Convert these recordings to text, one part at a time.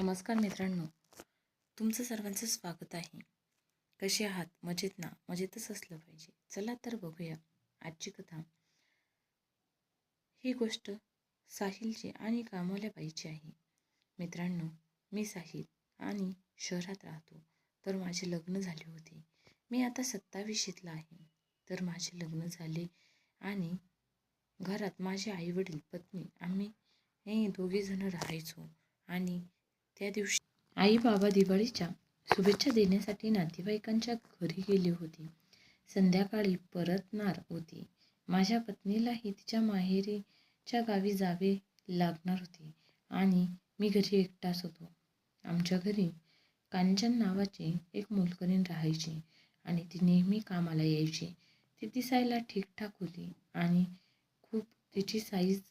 नमस्कार मित्रांनो, तुमचं सर्वांचं स्वागत आहे. कसे आहात? मजेत ना? मजेतच असलं पाहिजे. चला तर बघूया आजची कथा. ही गोष्ट साहिलची आणि कामवाल्या बाईची आहे. मित्रांनो, मी साहिल आणि शहरात राहतो. तर माझे लग्न झाले होते. मी आता 27शीतला आहे. तर माझे लग्न झाले आणि घरात माझे आईवडील, पत्नी, आम्ही दोघेजणं राहायचो. आणि त्या दिवशी आई बाबा दिवाळीच्या शुभेच्छा देण्यासाठी नातेवाईकांच्या घरी गेली होती. संध्याकाळी परतणार होती. माझ्या पत्नीलाही तिच्या माहेरीच्या गावी जावे लागणार होते आणि मी घरी एकटाच होतो. आमच्या घरी कांचन नावाची एक मोलकरीण राहायची आणि ती नेहमी कामाला यायची. ती दिसायला ठीकठाक होती आणि खूप तिची साईज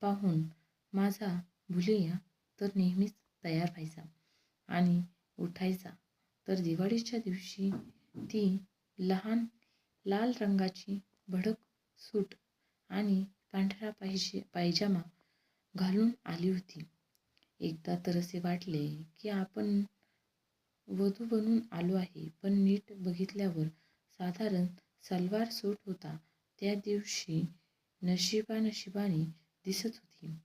पाहून माझा भुलिया तर नेहमीच तयार व्हायचा आणि उठायचा. तर दिवाळीच्या दिवशी ती लहान लाल रंगाची भडक सूट आणि पांढरा पायजामा घालून आली होती. एकदा तर असे वाटले की आपण वधू बनून आलो आहे, पण नीट बघितल्यावर साधारण सलवार सूट होता. त्या दिवशी नशिबाने दिसत होती.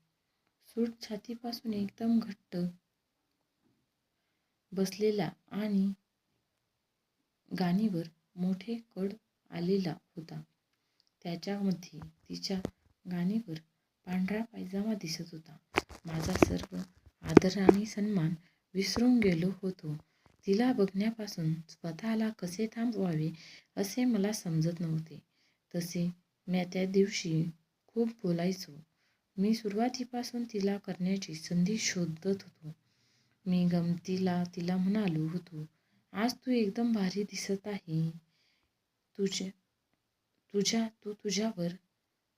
सूट छातीपासून एकदम घट्ट बसलेला आणि गाणीवर मोठे कड आलेला होता. त्याच्यामध्ये तिच्या गाणीवर पांढरा पायजामा दिसत होता. माझा सर्व आदर आणि सन्मान विसरून गेलो होतो. तिला बघण्यापासून स्वतःला कसे थांबवावे असे मला समजत नव्हते. तसे मी त्या दिवशी खूप बोलायचो. मी सुरुवातीपासून तिला करण्याची संधी शोधत होतो. मी गमतीला तिला म्हणालो होतो, आज तू एकदम भारी दिसत आहे. तू तुझ्यावर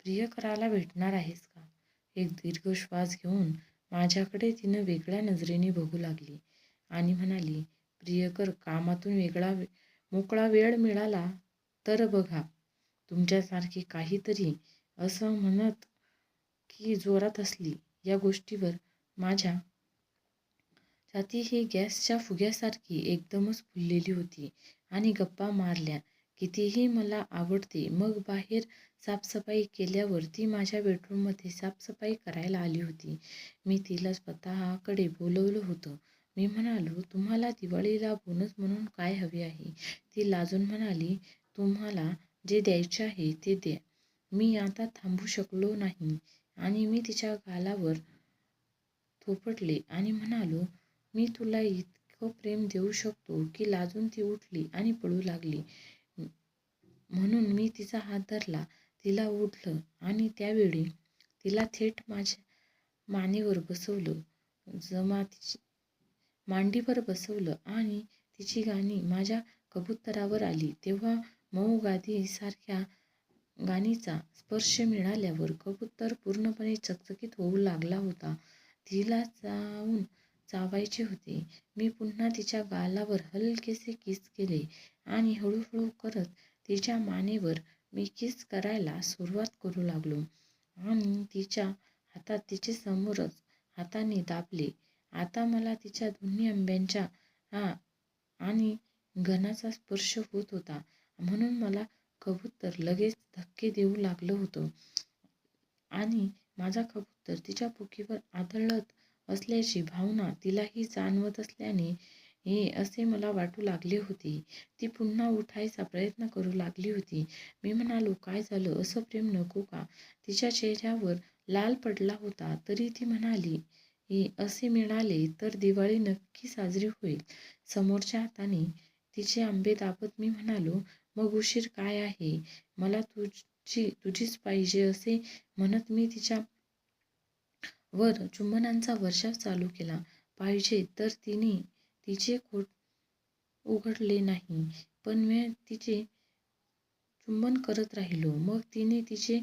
प्रियकराला भेटणार आहेस का? एक दीर्घ श्वास घेऊन माझ्याकडे तिनं वेगळ्या नजरेने बघू लागली आणि म्हणाली, प्रियकर कामातून मोकळा वेळ मिळाला तर बघा. तुमच्यासारखी काहीतरी असं म्हणत की जोरात असली. या गोष्टीवर माझ्या छाती ही गॅसच्या फुग्यासारखी एकदमच फुललेली होती आणि गप्पा मारल्या कितीही मला आवडते. मग बाहेर साफसफाई केल्यावर ती माझ्या बेडरूममध्ये साफसफाई करायला आली होती. मी तिला स्वतःकडे बोलवलं होतं. मी म्हणालो, तुम्हाला दिवाळीला बोनस म्हणून काय हवे आहे? ती लाजून म्हणाली, तुम्हाला जे द्यायचे आहे ते द्या. मी आता थांबू शकलो नाही आणि मी तिच्या गालावर थोपटले आणि म्हणालो, मी तुला इतकं प्रेम देऊ शकतो की लाजून ती उठली आणि पळू लागली. म्हणून मी तिचा हात धरला, तिला ओढलं आणि त्यावेळी तिला थेट माझ्या मांडीवर बसवलं आणि तिची गाणी माझ्या कबुतरावर आली. तेव्हा मऊ गादीसारख्या गाणीचा स्पर्श मिळाल्यावर कबूतर पूर्णपणे चकचकीत होऊ लागला होता. तिला जाऊन चावायचे होते. मी पुन्हा तिच्या गालावर हलकेसे किस केले आणि हळूहळू करत तिच्या मानेवर मी किस करायला सुरुवात करू लागलो आणि तिच्या हातात तिचे समोरच हाताने दाबले. आता मला तिच्या दोन्ही आंब्याच्या आणि घनाचा स्पर्श होत होता. म्हणून मला कबूतर लगेच धक्के देऊ लागलं होतं आणि माझा कबूतर तिच्या बुकीवर आदळत असल्याची भावना तिलाही जाणवत असल्याने असे मला वाटू लागले होते. ती पुन्हा उठायचा प्रयत्न करू लागली होती. मी म्हणालो, काय झालं? असं प्रेम नको का? तिच्या चेहऱ्यावर लाल पडला होता. तरी ती म्हणाली, असे मिळाले तर दिवाळी नक्की साजरी होईल. समोरच्या हाताने तिचे आंबे दाबत मी म्हणालो, मग उशीर काय आहे? मला तुझीच पाहिजे असे म्हणत मी तिच्या वर चुंबनांचा वर्षाव चालू केला. पाहिजे तर तिने तिचे होठ उघडले नाही, पण मी तिचे चुंबन करत राहिलो. मग तिने तिचे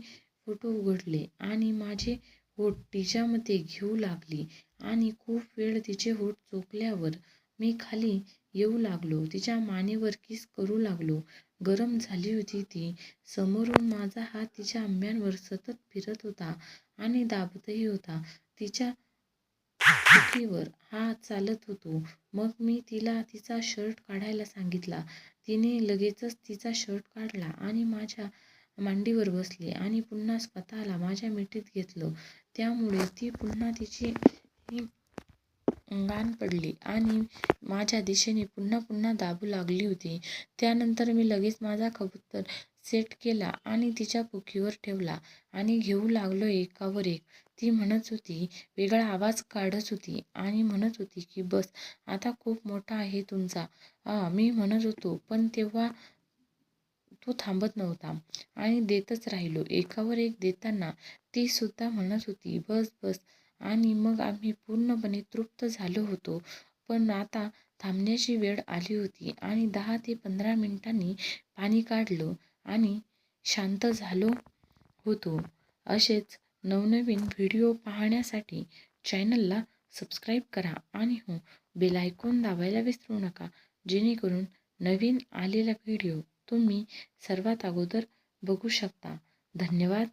होठ उघडले आणि माझे होठ तिच्यामध्ये घेऊ लागली आणि खूप वेळ तिचे होठ चोखल्यावर मी खाली येऊ लागलो. तिच्या मानेवर किस करू लागलो. गरम झाली होती ती. समोरून माझा हात तिच्या आंब्यांवर सतत फिरत होता आणि दाबतही होता. तिच्या चुकीवर हात चालत होतो. मग मी तिला तिचा शर्ट काढायला सांगितला. तिने लगेचच तिचा शर्ट काढला आणि माझ्या मांडीवर बसली आणि पुन्हा स्वतःला माझ्या मिठीत घेतलं. त्यामुळे ती पुन्हा तिची गाण पडली आणि माझ्या दिशेने पुन्हा पुन्हा दाबू लागली होती. त्यानंतर मी लगेच माझा कबूतर सेट केला आणि तिच्या बुकीवर ठेवला आणि घेऊ लागलो एकावर एक. ती म्हणत होती, वेगळा आवाज काढत होती आणि म्हणत होती की बस आता खूप मोठा आहे तुमचा. मी म्हणत होतो, पण तेव्हा तो थांबत नव्हता आणि देतच राहिलो. एकावर एक देताना ती सुद्धा म्हणत होती, बस बस. आणि मग आम्ही पूर्णपणे तृप्त झालो होतो. पण आता थांबण्याची वेळ आली होती आणि 10 ते 15 मिनिटांनी पाणी काढलं आणि शांत झालो होतो. असेच नवनवीन व्हिडिओ पाहण्यासाठी चॅनलला सबस्क्राईब करा आणि बेल आयकॉन दाबायला विसरू नका, जेणेकरून नवीन आलेला व्हिडिओ तुम्ही सर्वात अगोदर बघू शकता. धन्यवाद.